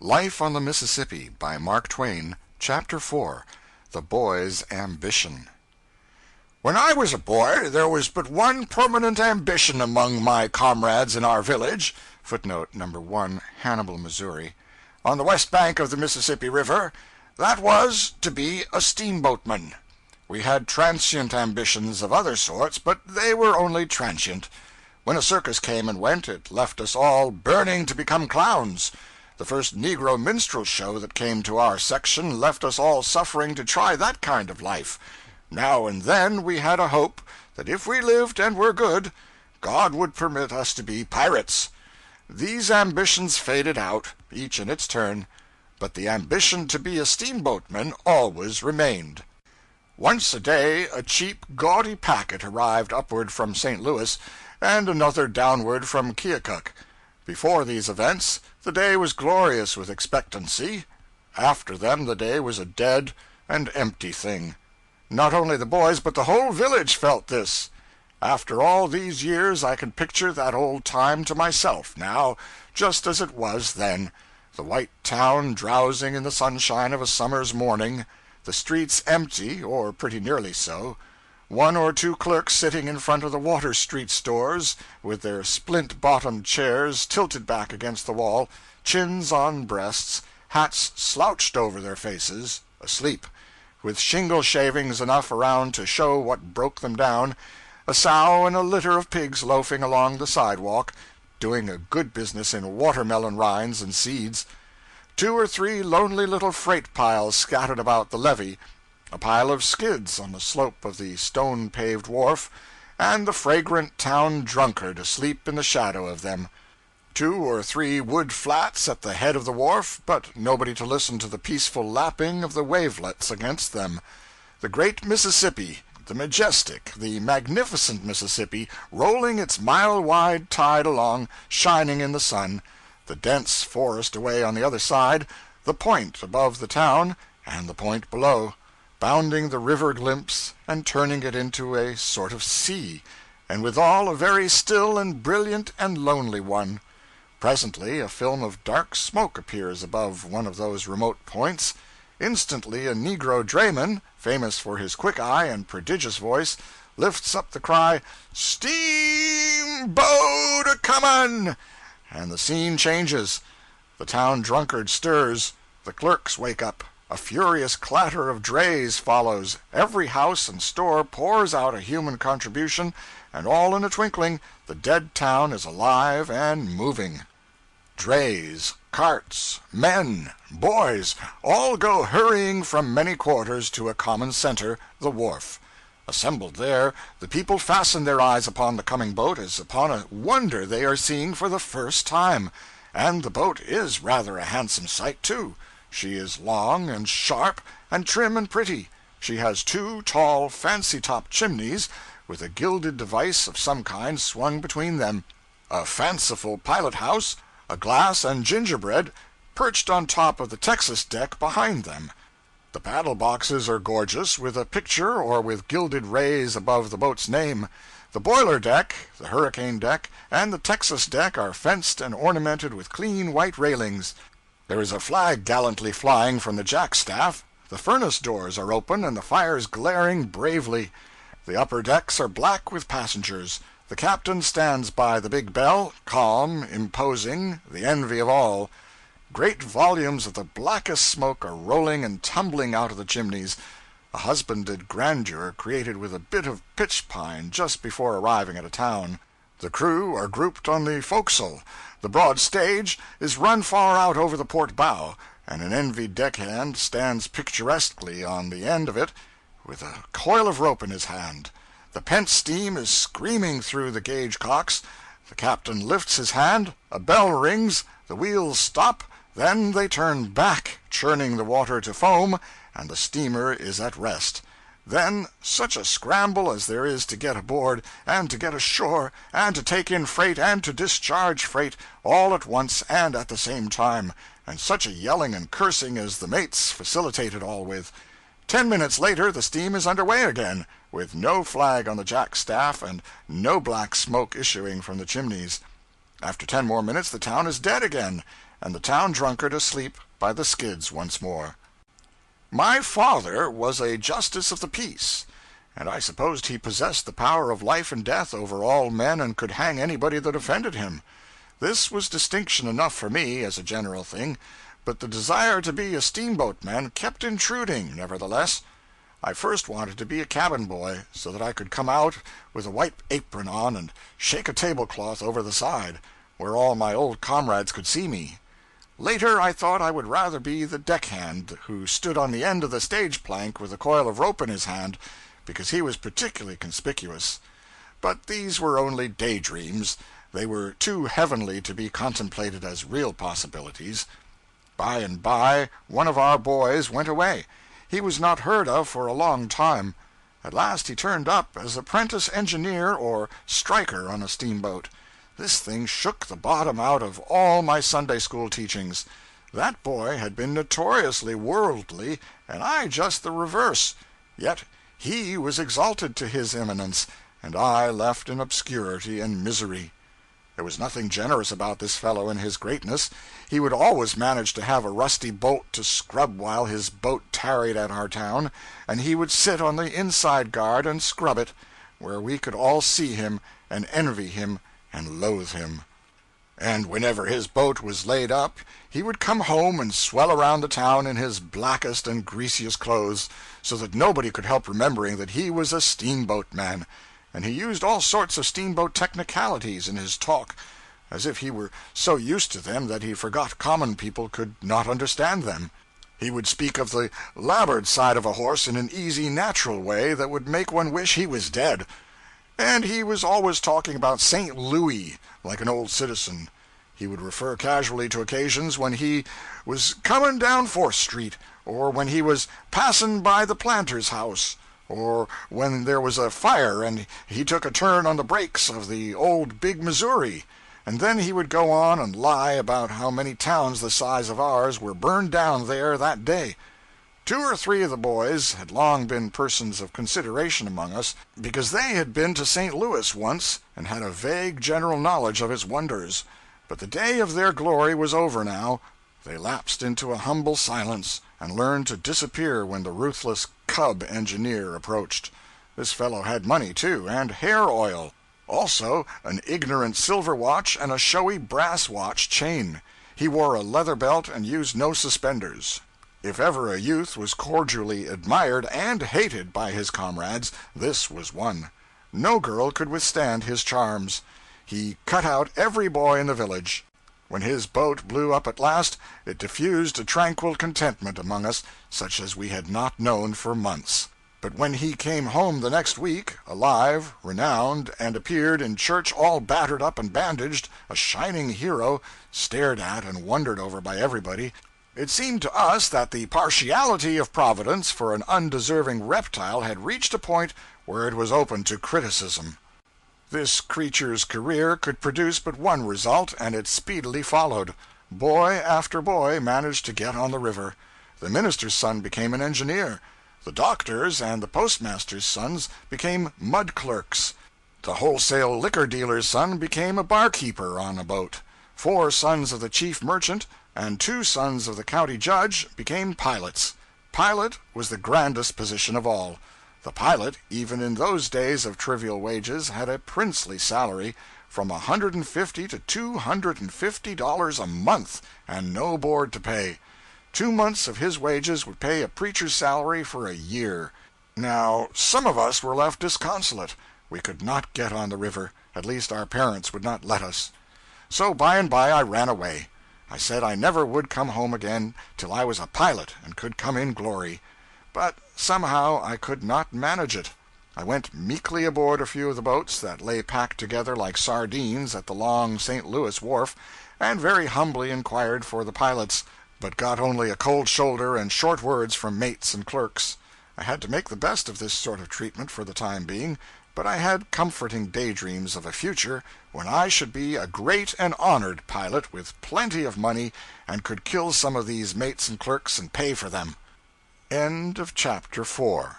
Life on the Mississippi by Mark Twain, Chapter 4, The Boy's Ambition. When I was a boy, there was but one permanent ambition among my comrades in our village. Footnote number 1, Hannibal, Missouri. On the west bank of the Mississippi River. That was to be a steamboatman. We had transient ambitions of other sorts, but they were only transient. When a circus came and went, it left us all burning to become clowns. The first Negro minstrel show that came to our section left us all suffering to try that kind of life. Now and then we had a hope that if we lived and were good, God would permit us to be pirates. These ambitions faded out, each in its turn, but the ambition to be a steamboatman always remained. Once a day a cheap, gaudy packet arrived upward from St. Louis, and another downward from Keokuk. Before these events, the day was glorious with expectancy. After them, the day was a dead and empty thing. Not only the boys, but the whole village felt this. After all these years, I can picture that old time to myself now, just as it was then. The white town drowsing in the sunshine of a summer's morning, the streets empty, or pretty nearly so, one or two clerks sitting in front of the Water Street stores, with their splint-bottomed chairs tilted back against the wall, chins on breasts, hats slouched over their faces, asleep, with shingle shavings enough around to show what broke them down, a sow and a litter of pigs loafing along the sidewalk, doing a good business in watermelon rinds and seeds, two or three lonely little freight piles scattered about the levee, a pile of skids on the slope of the stone-paved wharf, and the fragrant town drunkard asleep in the shadow of them. Two or three wood flats at the head of the wharf, but nobody to listen to the peaceful lapping of the wavelets against them. The great Mississippi, the majestic, the magnificent Mississippi, rolling its mile-wide tide along, shining in the sun, the dense forest away on the other side, the point above the town, and the point below, bounding the river glimpse and turning it into a sort of sea, and withal a very still and brilliant and lonely one. Presently a film of dark smoke appears above one of those remote points. Instantly a negro drayman, famous for his quick eye and prodigious voice, lifts up the cry, "Steamboat a-comin'!" and the scene changes. The town drunkard stirs, the clerks wake up, a furious clatter of drays follows, every house and store pours out a human contribution, and all in a twinkling the dead town is alive and moving. Drays, carts, men, boys, all go hurrying from many quarters to a common center, the wharf. Assembled there, the people fasten their eyes upon the coming boat as upon a wonder they are seeing for the first time. And the boat is rather a handsome sight, too. She is long and sharp and trim and pretty. She has two tall, fancy-topped chimneys, with a gilded device of some kind swung between them, a fanciful pilot-house, a glass and gingerbread, perched on top of the Texas deck behind them. The paddle boxes are gorgeous, with a picture or with gilded rays above the boat's name. The boiler deck, the hurricane deck, and the Texas deck are fenced and ornamented with clean white railings. There is a flag gallantly flying from the jackstaff. The furnace doors are open and the fires glaring bravely. The upper decks are black with passengers. The captain stands by the big bell, calm, imposing, the envy of all. Great volumes of the blackest smoke are rolling and tumbling out of the chimneys, a husbanded grandeur created with a bit of pitch-pine just before arriving at a town. The crew are grouped on the forecastle. The broad stage is run far out over the port bow, and an envied deckhand stands picturesquely on the end of it with a coil of rope in his hand. The pent steam is screaming through the gauge cocks. The captain lifts his hand, a bell rings, the wheels stop, then they turn back, churning the water to foam, and the steamer is at rest. Then such a scramble as there is to get aboard, and to get ashore, and to take in freight, and to discharge freight, all at once and at the same time, and such a yelling and cursing as the mates facilitate it all with. 10 minutes later the steam is under way again, with no flag on the jackstaff and no black smoke issuing from the chimneys. After 10 more minutes the town is dead again, and the town drunkard asleep by the skids once more. My father was a justice of the peace, and I supposed he possessed the power of life and death over all men and could hang anybody that offended him. This was distinction enough for me, as a general thing, but the desire to be a steamboatman kept intruding, nevertheless. I first wanted to be a cabin boy, so that I could come out with a white apron on and shake a tablecloth over the side, where all my old comrades could see me. Later I thought I would rather be the deckhand who stood on the end of the stage plank with a coil of rope in his hand, because he was particularly conspicuous. But these were only daydreams. They were too heavenly to be contemplated as real possibilities. By and by one of our boys went away. He was not heard of for a long time. At last he turned up as apprentice engineer or striker on a steamboat. This thing shook the bottom out of all my Sunday school teachings. That boy had been notoriously worldly, and I just the reverse. Yet he was exalted to his eminence, and I left in obscurity and misery. There was nothing generous about this fellow in his greatness. He would always manage to have a rusty bolt to scrub while his boat tarried at our town, and he would sit on the inside guard and scrub it, where we could all see him and envy him and loathe him. And whenever his boat was laid up, he would come home and swell around the town in his blackest and greasiest clothes, so that nobody could help remembering that he was a steamboatman. And he used all sorts of steamboat technicalities in his talk, as if he were so used to them that he forgot common people could not understand them. He would speak of the larboard side of a horse in an easy, natural way that would make one wish he was dead. And he was always talking about St. Louis, like an old citizen. He would refer casually to occasions when he was coming down 4th Street, or when he was passing by the planter's house, or when there was a fire and he took a turn on the brakes of the old big Missouri. And then he would go on and lie about how many towns the size of ours were burned down there that day. 2 or 3 of the boys had long been persons of consideration among us, because they had been to St. Louis once and had a vague general knowledge of its wonders. But the day of their glory was over now. They lapsed into a humble silence, and learned to disappear when the ruthless cub engineer approached. This fellow had money, too, and hair oil. Also an ignorant silver watch and a showy brass watch chain. He wore a leather belt and used no suspenders. If ever a youth was cordially admired and hated by his comrades, this was one. No girl could withstand his charms. He cut out every boy in the village. When his boat blew up at last, it diffused a tranquil contentment among us, such as we had not known for months. But when he came home the next week, alive, renowned, and appeared in church all battered up and bandaged, a shining hero, stared at and wondered over by everybody, it seemed to us that the partiality of Providence for an undeserving reptile had reached a point where it was open to criticism. This creature's career could produce but one result, and it speedily followed. Boy after boy managed to get on the river. The minister's son became an engineer. The doctor's and the postmaster's sons became mud clerks. The wholesale liquor dealer's son became a barkeeper on a boat. 4 sons of the chief merchant and 2 sons of the county judge became pilots. Pilot was the grandest position of all. The pilot, even in those days of trivial wages, had a princely salary, from $150 to $250 a month, and no board to pay. 2 months of his wages would pay a preacher's salary for a year. Now, some of us were left disconsolate. We could not get on the river. At least our parents would not let us. So by and by I ran away. I said I never would come home again till I was a pilot and could come in glory. But somehow I could not manage it. I went meekly aboard a few of the boats that lay packed together like sardines at the long St. Louis wharf, and very humbly inquired for the pilots, but got only a cold shoulder and short words from mates and clerks. I had to make the best of this sort of treatment for the time being, but I had comforting daydreams of a future when I should be a great and honored pilot with plenty of money, and could kill some of these mates and clerks and pay for them. End of chapter 4.